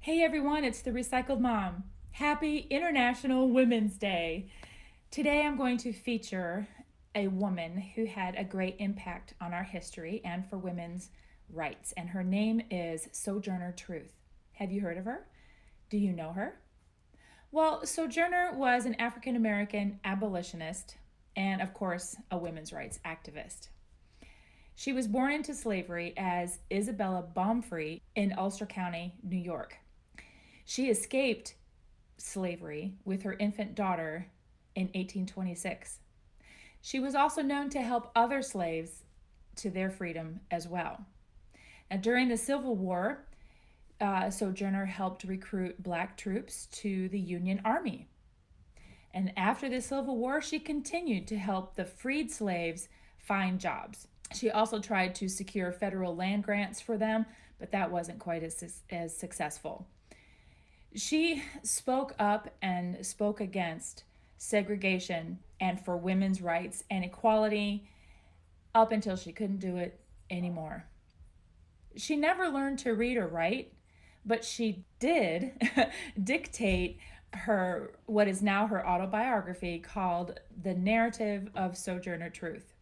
Hey everyone, it's the Recycled Mom. Happy International Women's Day. Today I'm going to feature a woman who had a great impact on our history and for women's rights, and her name is Sojourner Truth. Have you heard of her? Do you know her? Well, Sojourner was an African American abolitionist and, of course, a women's rights activist. She was born into slavery as Isabella Baumfree in Ulster County, New York. She escaped slavery with her infant daughter in 1826. She was also known to help other slaves to their freedom as well. Now, during the Civil War, Sojourner helped recruit black troops to the Union Army. And after the Civil War, she continued to help the freed slaves find jobs. She also tried to secure federal land grants for them, but that wasn't quite as successful. She spoke up and spoke against segregation and for women's rights and equality up until she couldn't do it anymore. She never learned to read or write, but she did dictate what is now her autobiography called The Narrative of Sojourner Truth.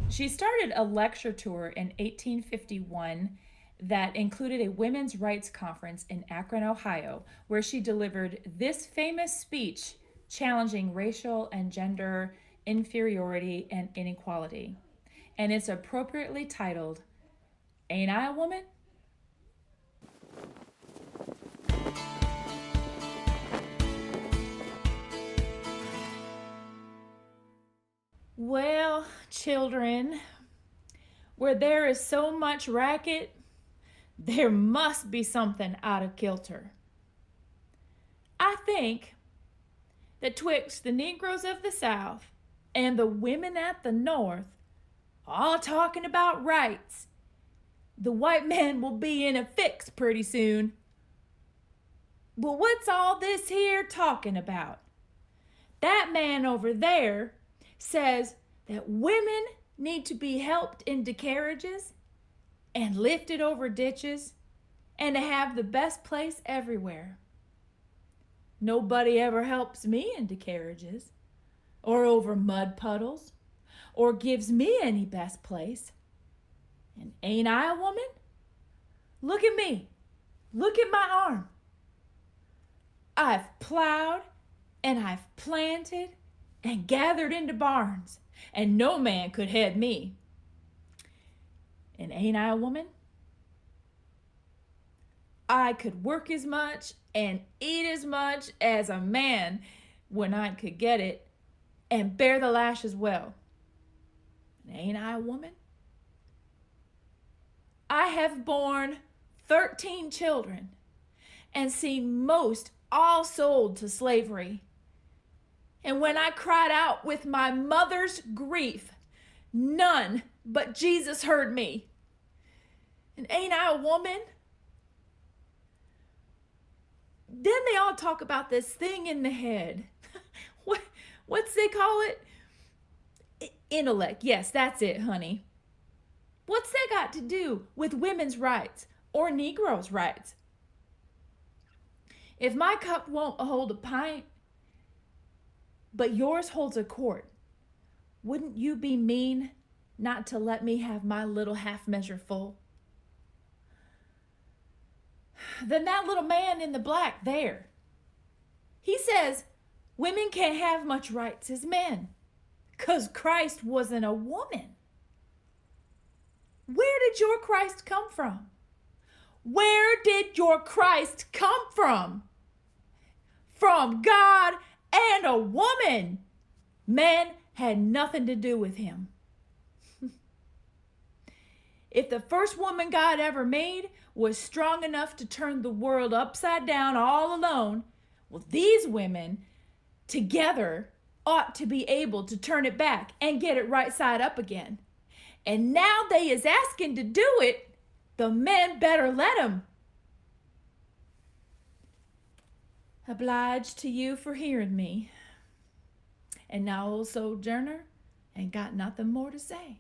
She started a lecture tour in 1851 that included a women's rights conference in Akron, Ohio, where she delivered this famous speech challenging racial and gender inferiority and inequality. And it's appropriately titled, Ain't I a Woman? Well, children, where there is so much racket, there must be something out of kilter. I think that twixt the Negroes of the South and the women at the North, all talking about rights, the white man will be in a fix pretty soon. But what's all this here talking about? That man over there says that women need to be helped into carriages and lifted over ditches and to have the best place everywhere. Nobody ever helps me into carriages or over mud puddles or gives me any best place. And ain't I a woman? Look at me. Look at my arm. I've plowed and I've planted and gathered into barns, and no man could head me. And ain't I a woman? I could work as much and eat as much as a man when I could get it, and bear the lash as well. And ain't I a woman? I have borne 13 children and seen most all sold to slavery. And when I cried out with my mother's grief, none but Jesus heard me. And ain't I a woman? Then they all talk about this thing in the head. What's they call it? Intellect. Yes, that's it, honey. What's that got to do with women's rights or Negroes' rights? If my cup won't hold a pint, but yours holds a quart, wouldn't you be mean not to let me have my little half measure full? Then that little man in the black there, he says women can't have much rights as men because Christ wasn't a woman. Where did your Christ come from? Where did your Christ come from? From God and a woman. Man had nothing to do with him. If the first woman God ever made was strong enough to turn the world upside down all alone, well, these women together ought to be able to turn it back and get it right side up again. And now they is asking to do it, the men better let them. Obliged to you for hearing me. And now, old Sojourner ain't got nothing more to say.